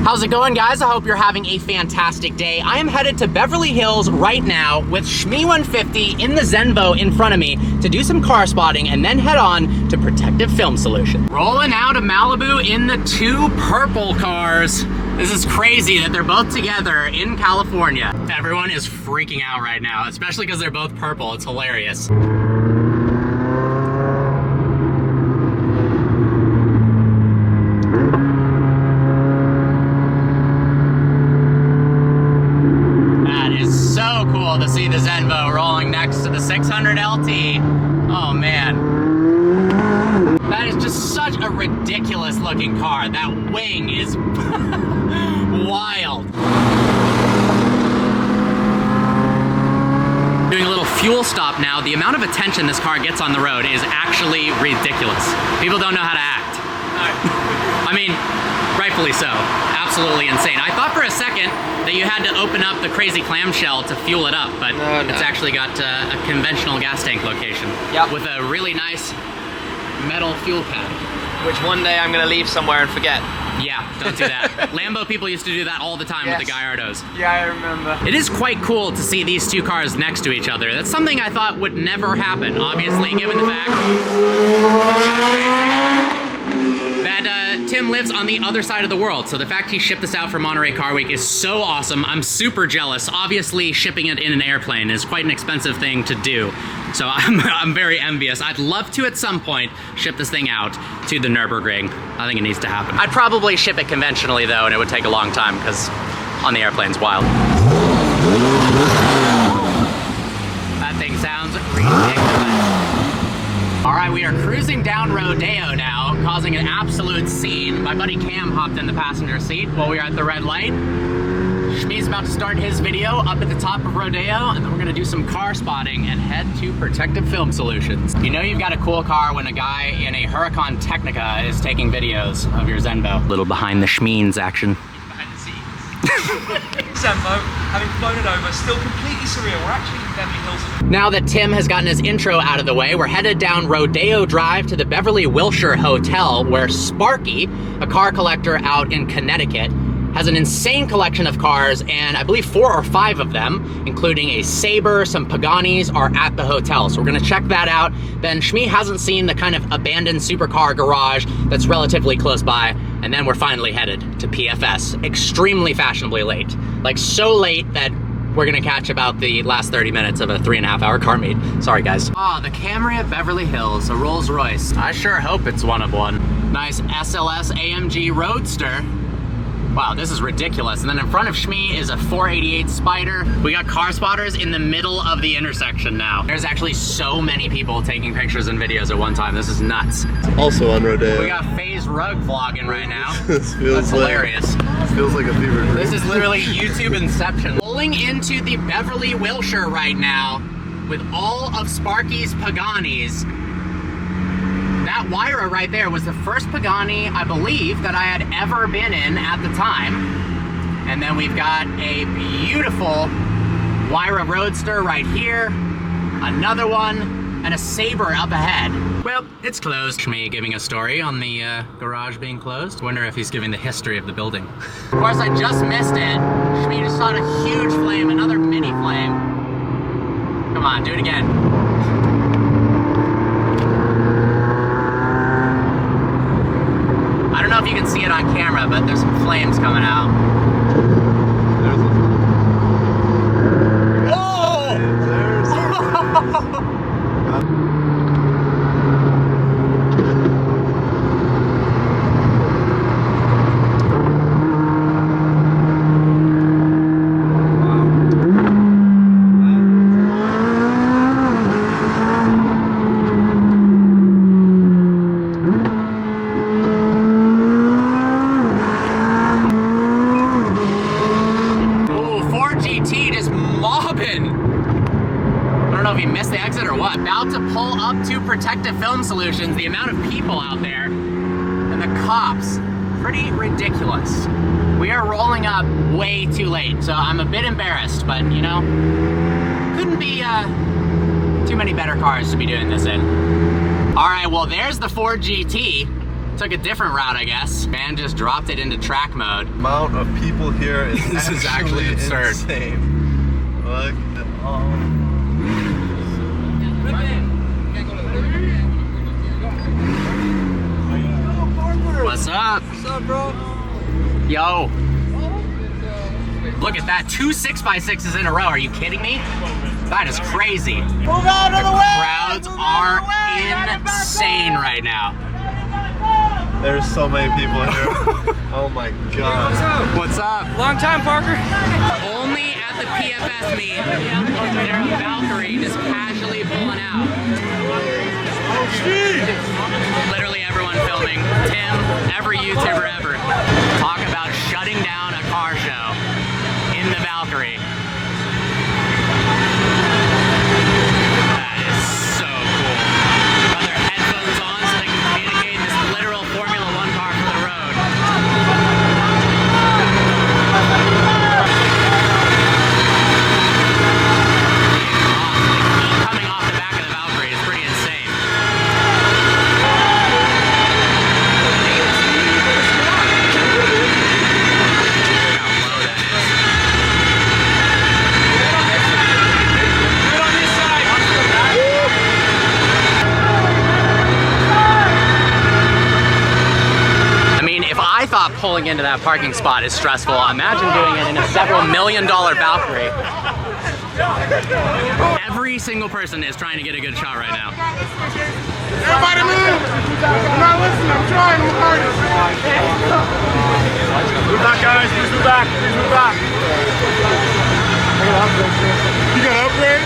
How's it going, guys? I hope you're having a fantastic day. I am headed to Beverly Hills right now with Shmee 150 in the Zenvo in front of me to do some car spotting and then head on to Protective Film Solutions. Rolling out of Malibu in the two purple cars. This is crazy that they're both together in California. Everyone is freaking out right now, especially because they're both purple. It's hilarious. So cool to see the Zenvo rolling next to the 600 LT. Oh man. That is just such a ridiculous looking car. That wing is wild. Doing a little fuel stop now. The amount of attention this car gets on the road is actually ridiculous. People don't know how to act. I mean, rightfully so. Absolutely insane. I thought for a second that you had to open up the crazy clamshell to fuel it up, but it's actually got a conventional gas tank location with a really nice metal fuel pad. Which one day I'm gonna leave somewhere and forget. Yeah, don't do that. Lambo people used to do that all the time with the Gallardos. Yeah, I remember. It is quite cool to see these two cars next to each other. That's something I thought would never happen, obviously, given the fact that Tim lives on the other side of the world. So the fact he shipped this out for Monterey Car Week is so awesome. I'm super jealous. Obviously, shipping it in an airplane is quite an expensive thing to do. So I'm very envious. I'd love to, at some point, ship this thing out to the Nürburgring. I think it needs to happen. I'd probably ship it conventionally, though, and it would take a long time, because on the airplane's wild. That thing sounds ridiculous. All right, we are cruising down Rodeo now, causing an absolute scene. My buddy Cam hopped in the passenger seat while we were at the red light. Shmee's about to start his video up at the top of Rodeo, and then we're gonna do some car spotting and head to Protective Film Solutions. You know you've got a cool car when a guy in a Huracan Technica is taking videos of your Zenvo. Little behind the Shmeens action. Behind the scenes. Zenvo, having flown it over, still completely surreal. We're actually in Beverly Hills. Now that Tim has gotten his intro out of the way, we're headed down Rodeo Drive to the Beverly Wilshire Hotel, where Sparky, a car collector out in Connecticut, has an insane collection of cars, and I believe 4 or 5 of them, including a Sabre, some Paganis, are at the hotel. So we're gonna check that out. Then Shmee hasn't seen the kind of abandoned supercar garage that's relatively close by, and then we're finally headed to PFS, extremely fashionably late. Like so late that we're gonna catch about the last 30 minutes of a 3.5-hour car meet. Sorry, guys. Ah, the Camry at Beverly Hills, a Rolls Royce. I sure hope it's one of one. Nice SLS AMG Roadster. Wow, this is ridiculous. And then in front of Shmee is a 488 Spyder. We got car spotters in the middle of the intersection now. There's actually so many people taking pictures and videos at one time. This is nuts. Also on Rodeo. We got FaZe Rug vlogging right now. This feels That's hilarious. Feels like a fever dream. This is literally YouTube inception. Pulling into the Beverly Wilshire right now with all of Sparky's Paganis. That Huayra right there was the first Pagani, I believe, that I had ever been in at the time. And then we've got a beautiful Huayra Roadster right here, another one, and a Sabre up ahead. Well, it's closed. Shmee giving a story on the garage being closed. Wonder if he's giving the history of the building. Of course, I just missed it. Shmee just saw a huge flame, another mini flame. Come on, do it again. I don't know if you can see it on camera, but there's some flames coming out. About to pull up to Protective Film Solutions. The amount of people out there and the cops, pretty ridiculous. We are rolling up way too late, so I'm a bit embarrassed, but you know, couldn't be too many better cars to be doing this in. All right, well, there's the Ford GT. Took a different route, I guess. Man just dropped it into track mode. The amount of people here is This is actually absurd. Insane. Look at all. What's up? What's up, bro? Yo. Look at that, 2 6x6s in a row. Are you kidding me? That is crazy. Move out of the way! Crowds are insane right now. There's so many people here. Oh my god. What's up? Long time, Parker. Only at the PFS meet, their Valkyrie just casually pulling out. Literally everyone filming. Tim, every YouTuber ever. Talk about shutting down a car show in the Valkyrie. That is so cool. Got their headphones on so they can communicate this literal Formula 1 car for the road. The heat coming off the back of the Valkyrie is pretty insane. Look how low that is. I mean, if I thought pulling into that parking spot is stressful, imagine doing it in a several $million-dollar Valkyrie. Every single person is trying to get a good shot right now. Everybody move! I'm not listening, I'm trying, I'm hard. Move back, guys, please move back, please move back. You got an upgrade?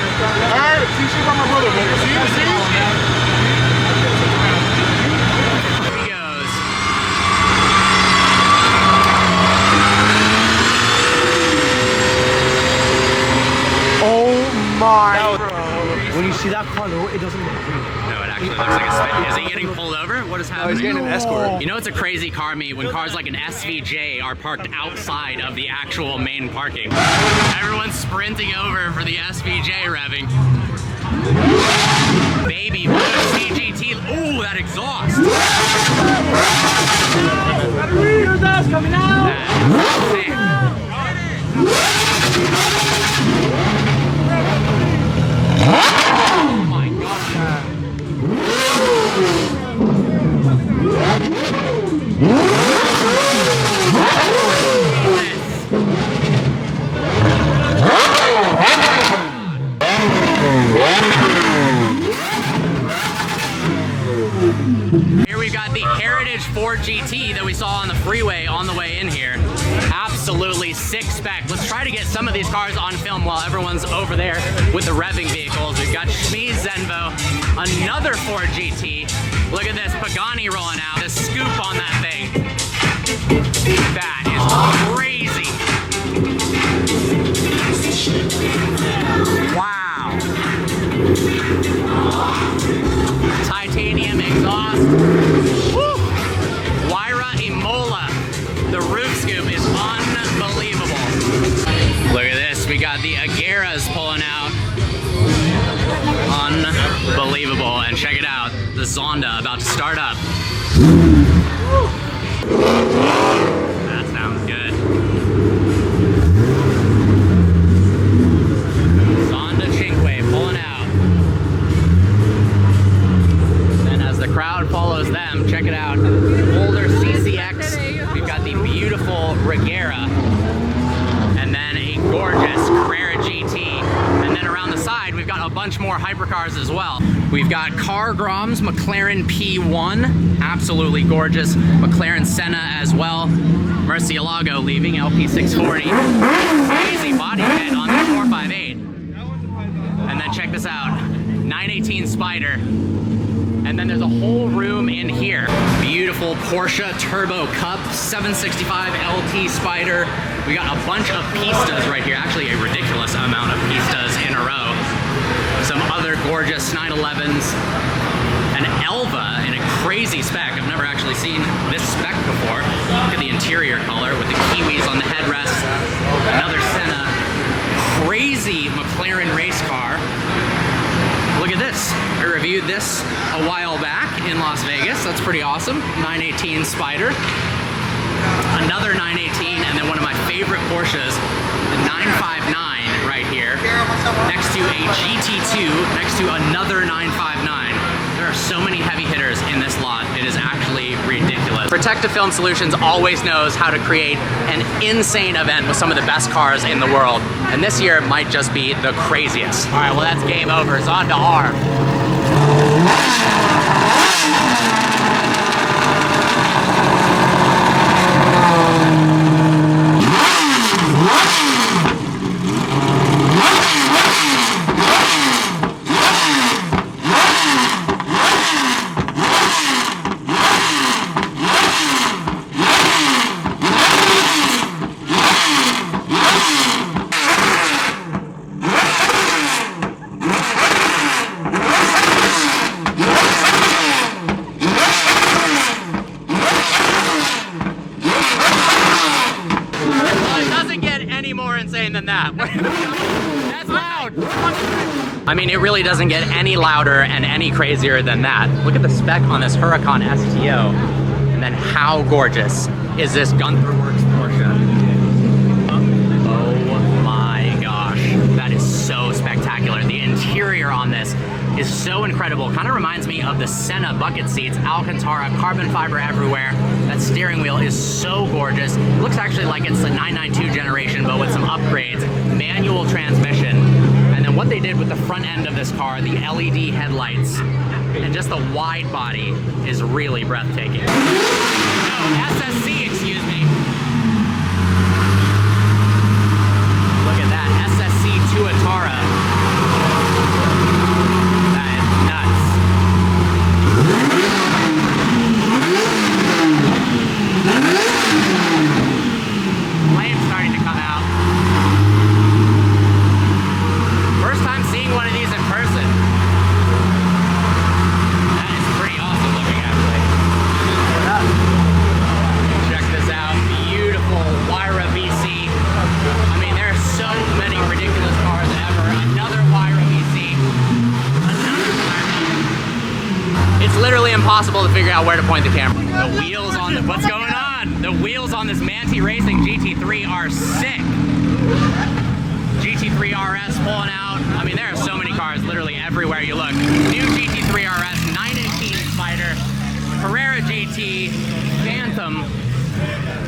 Alright, see, shit by my brother, man. See? Here he goes. Oh my. When you see that color, it doesn't look green. No, it actually looks like a spin. Is he getting pulled over? What is happening? He's getting an escort. You know, it's a crazy car meet when cars like an SVJ are parked outside of the actual main parking. Everyone's sprinting over for the SVJ revving. Baby Bush CGT. Ooh, that exhaust. That's coming out! Oh my god. Here we've got the Heritage Ford GT that we saw on the freeway on the way in here. Absolutely sick spec. Let's try to get some of these cars on film while everyone's over there with the revving vehicles. We've got Schmee Zenvo, another Ford GT. Look at this Pagani rolling out. The scoop on that thing. That is crazy. Wow. Titanium exhaust. Woo. Wyra Imola. The roof scoop is unbelievable. Look at this. We got the Agueras pulling out. Unbelievable. And check it out. The Zonda about to start up. That sounds good. Zonda Cinque pulling out. Then as the crowd follows them, check it out. Older CCX. We've got the beautiful Regera. And then a gorgeous Carrera GT. And then around the side, we've got a bunch more hypercars as well. We've got Car Grom's McLaren P1, absolutely gorgeous. McLaren Senna as well. Murcielago leaving, LP640. Crazy body kit on the 458. And then check this out, 918 Spider. And then there's a whole room in here. Beautiful Porsche Turbo Cup 765 LT Spider. We got a bunch of pistas right here, actually a ridiculous amount of pistas in a row. Some other gorgeous 911s. An Elva in a crazy spec. I've never actually seen this spec before. Look at the interior color with the Kiwis on the headrest. Another Senna. Crazy McLaren race car. Look at this. I reviewed this a while back in Las Vegas. That's pretty pretty awesome. 918 Spider. Another 918, and then one of my favorite Porsches, the 959 right here, next to a GT2, next to another 959. There are so many heavy hitters in this lot. It is actually ridiculous. Protective Film Solutions always knows how to create an insane event with some of the best cars in the world. And this year might just be the craziest. All right, well, that's game over. It's on to R. Than that. That's loud. I mean, it really doesn't get any louder and any crazier than that. Look at the spec on this Huracan STO. And then how gorgeous is this Gunther Works Porsche? Oh my gosh. That is so spectacular. The interior on this is so incredible. Kind of reminds me of the Senna bucket seats, Alcantara, carbon fiber everywhere. That steering wheel is so gorgeous. It looks actually like it's the 992 generation, but with some upgrades. Manual transmission. And then what they did with the front end of this car, the LED headlights, and just the wide body is really breathtaking. Oh, SSC, excuse me. Look at that, SSC Tuatara. Flames starting to come out. First time seeing one of these in person. That is pretty awesome looking, actually. Check this out. Beautiful Wyra VC. I mean, there are so many ridiculous cars ever. Another Wyra VC. Another Wyra. It's literally impossible to figure out where to point the camera. The wheels on the... What's going on? The wheels on this Manti Racing GT3 are sick. GT3 RS pulling out. I mean, there are so many cars literally everywhere you look. New GT3 RS, 918 Spider, Carrera GT, Phantom.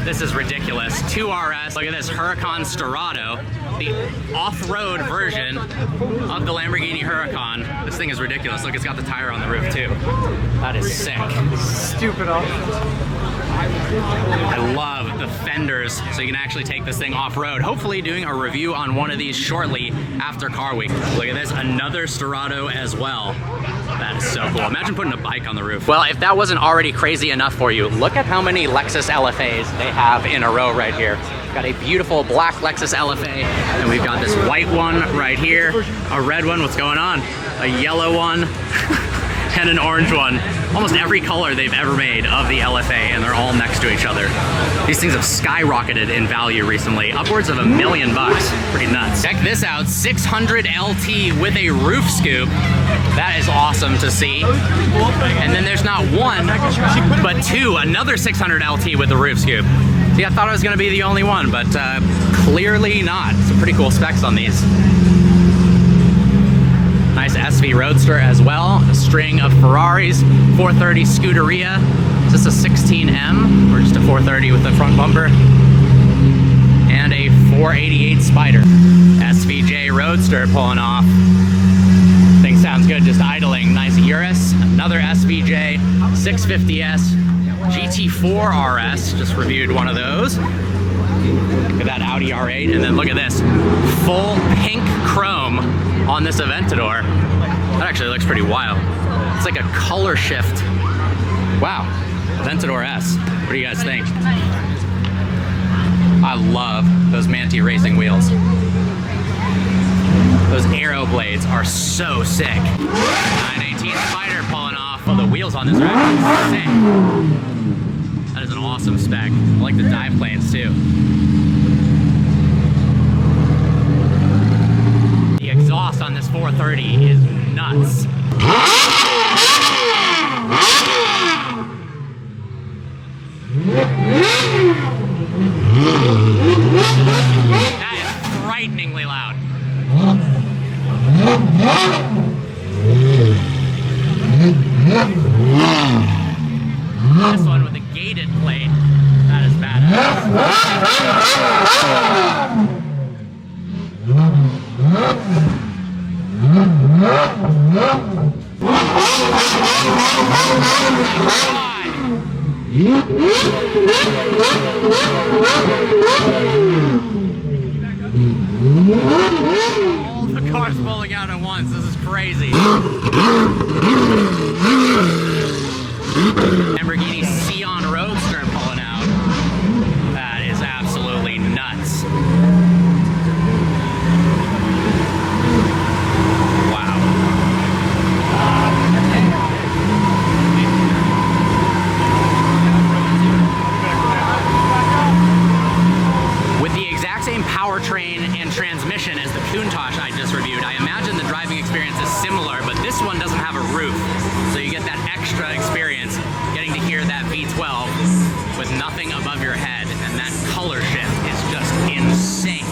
This is ridiculous. 2 RS. Look at this Huracan Storado, the off-road version of the Lamborghini Huracan. This thing is ridiculous. Look, it's got the tire on the roof too. That is sick. Stupid options. I love the fenders, so you can actually take this thing off-road. Hopefully doing a review on one of these shortly after Car Week. Look at this, another Storado as well. That is so cool. Imagine putting a bike on the roof. Well, if that wasn't already crazy enough for you, look at how many Lexus LFAs they have in a row right here. Got a beautiful black Lexus LFA, and we've got this white one right here, a red one, what's going on? A yellow one, and an orange one. Almost every color they've ever made of the LFA, and they're all next to each other. These things have skyrocketed in value recently, upwards of $1 million. Pretty nuts. Check this out, 600 LT with a roof scoop. That is awesome to see. And then there's not one, but two, another 600 LT with the roof scoop. See, I thought I was gonna be the only one, but clearly not. Some pretty cool specs on these. Nice SV Roadster as well. A string of Ferraris, 430 Scuderia. Is this a 16M or just a 430 with the front bumper? And a 488 Spider. SVJ Roadster pulling off. Thing sounds good, just idling. Nice Urus, another SVJ, 650S, GT4 RS, just reviewed one of those. Look at that Audi R8, and then look at this, full pink chrome on this Aventador. That actually looks pretty wild. It's like a color shift. Wow, Aventador S. What do you guys think? I love those Manti Racing wheels. Those aero blades are so sick. 918 Spider pulling off. Oh, the wheels on this are actually sick. That is an awesome spec. I like the dive planes too. The exhaust on this 430 is nuts. All the cars pulling out at once. This is crazy. Lamborghini Sion Roadster pulling out. That is absolutely nuts. Wow. With the exact same powertrain and transmission as the Countach I just reviewed, I imagine the driving experience is similar, but this one doesn't have a roof. So you get that extra experience getting to hear that V12 with nothing above your head, and that color shift is just insane.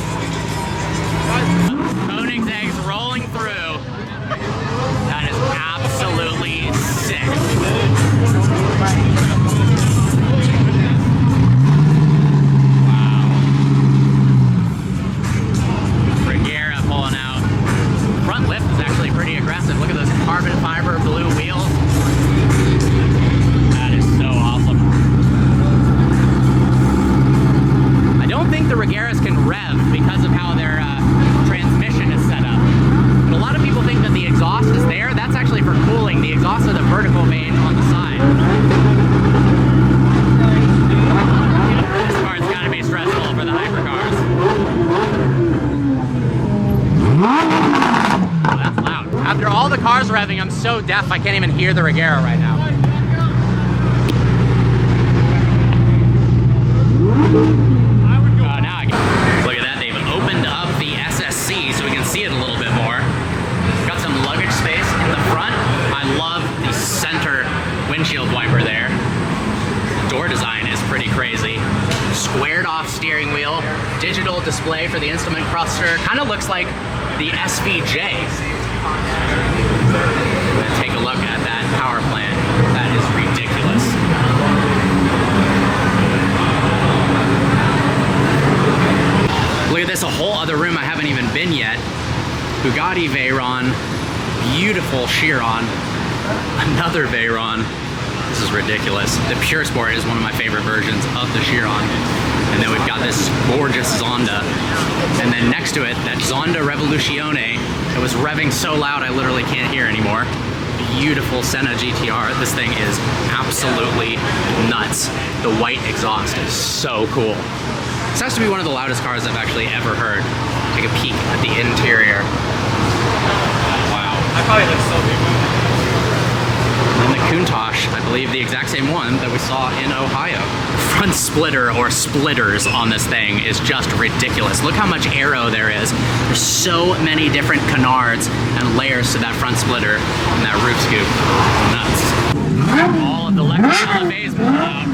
Koenigsegg's rolling through. That is absolutely sick. Front lift is actually pretty aggressive. Look at those carbon fiber blue wheels. That is so awesome. I don't think the Regeras can rev because of how their transmission is set up. But a lot of people think that the exhaust is there. That's actually for cooling. The exhaust is a vertical vane on the side. This part's gotta be stressful for the hypercars. That's loud. After all the cars revving, I'm so deaf I can't even hear the Regera right now. Now I can. Look at that, they've opened up the SSC so we can see it a little bit more. Got some luggage space in the front. I love the center windshield wiper there. Door design is pretty crazy. Squared off steering wheel, digital display for the instrument cluster. Kind of looks like the SVJ. And take a look at that power plant. That is ridiculous. Look at this, a whole other room I haven't even been yet. Bugatti Veyron, beautiful Chiron, another Veyron. This is ridiculous. The Pure Sport is one of my favorite versions of the Chiron. And then we've got this gorgeous Zonda. And then next to it, that Zonda Revolucion. It was revving so loud I literally can't hear anymore. Beautiful Senna GTR. This thing is absolutely nuts. The white exhaust is so cool. This has to be one of the loudest cars I've actually ever heard. Take a peek at the interior. Wow. I probably look so big. And the Countach, I believe the exact same one that we saw in Ohio. Front splitter or splitters on this thing is just ridiculous. Look how much aero there is. There's so many different canards and layers to that front splitter and that roof scoop. Nuts. All of the electric LFAs pulled out.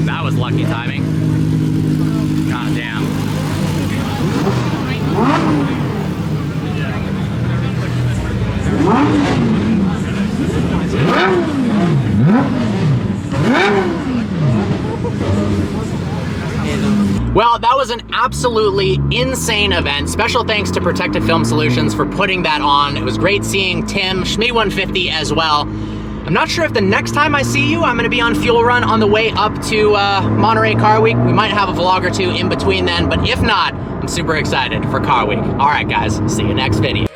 That was lucky timing. God damn. Well, that was an absolutely insane event. Special thanks to Protective Film Solutions for putting that on. It was great seeing Tim, Shmee150 as well. I'm not sure if the next time I see you, I'm gonna be on Fuel Run on the way up to Monterey Car Week. We might have a vlog or two in between then, but if not, I'm super excited for Car Week. All right, guys, see you next video.